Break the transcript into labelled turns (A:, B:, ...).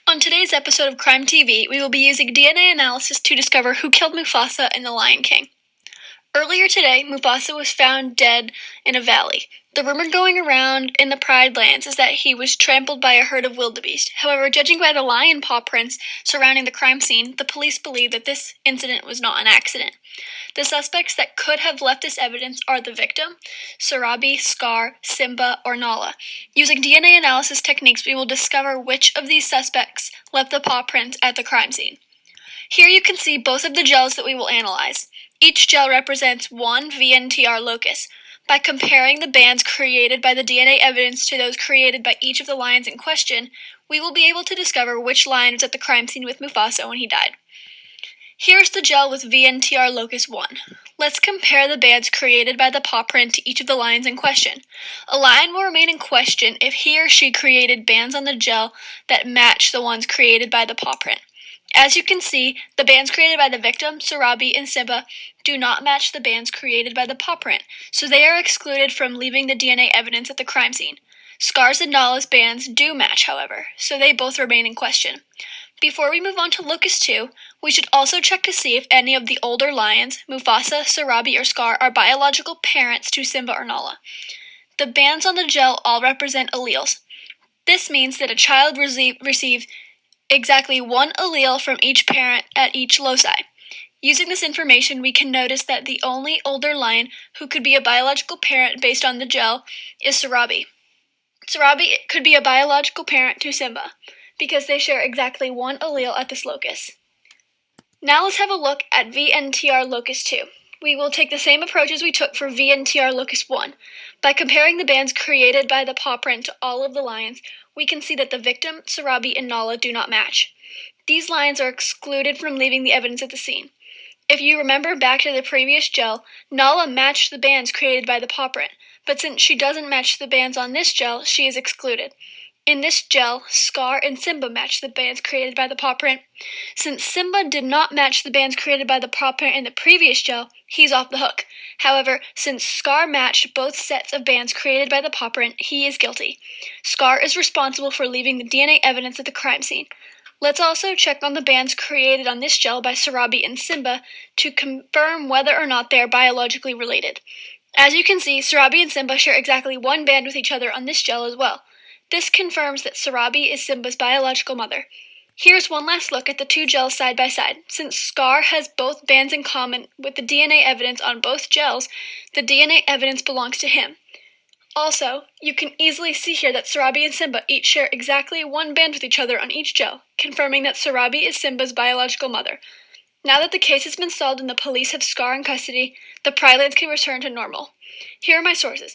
A: On today's episode of Crime TV, we will be using DNA analysis to discover who killed Mufasa in The Lion King. Earlier today, Mufasa was found dead in a valley. The rumor going around in the Pride Lands is that he was trampled by a herd of wildebeest. However, judging by the lion paw prints surrounding the crime scene, the police believe that this incident was not an accident. The suspects that could have left this evidence are the victim, Sarabi, Scar, Simba, or Nala. Using DNA analysis techniques, we will discover which of these suspects left the paw prints at the crime scene. Here you can see both of the gels that we will analyze. Each gel represents one VNTR locus. By comparing the bands created by the DNA evidence to those created by each of the lions in question, we will be able to discover which lion was at the crime scene with Mufasa when he died. Here's the gel with VNTR locus 1. Let's compare the bands created by the paw print to each of the lions in question. A lion will remain in question if he or she created bands on the gel that match the ones created by the paw print. As you can see, the bands created by the victim, Sarabi, and Simba do not match the bands created by the paw print, so they are excluded from leaving the DNA evidence at the crime scene. Scar's and Nala's bands do match, however, so they both remain in question. Before we move on to Locus 2, we should also check to see if any of the older lions, Mufasa, Sarabi, or Scar, are biological parents to Simba or Nala. The bands on the gel all represent alleles. This means that a child receives exactly one allele from each parent at each loci. Using this information, we can notice that the only older lion who could be a biological parent based on the gel is Sarabi. Sarabi could be a biological parent to Simba, because they share exactly one allele at this locus. Now let's have a look at VNTR locus 2. We will take the same approach as we took for VNTR locus 1. By comparing the bands created by the paw print to all of the lions, we can see that the victim, Sarabi, and Nala do not match. These lions are excluded from leaving the evidence at the scene. If you remember back to the previous gel, Nala matched the bands created by the paw print, but since she doesn't match the bands on this gel, she is excluded. In this gel, Scar and Simba match the bands created by the paw print. Since Simba did not match the bands created by the paw print in the previous gel, he's off the hook. However, since Scar matched both sets of bands created by the paw print, he is guilty. Scar is responsible for leaving the DNA evidence at the crime scene. Let's also check on the bands created on this gel by Sarabi and Simba to confirm whether or not they are biologically related. As you can see, Sarabi and Simba share exactly one band with each other on this gel as well. This confirms that Sarabi is Simba's biological mother. Here's one last look at the two gels side by side. Since Scar has both bands in common with the DNA evidence on both gels, the DNA evidence belongs to him. Also, you can easily see here that Sarabi and Simba each share exactly one band with each other on each gel, confirming that Sarabi is Simba's biological mother. Now that the case has been solved and the police have Scar in custody, the Pride Lands can return to normal. Here are my sources.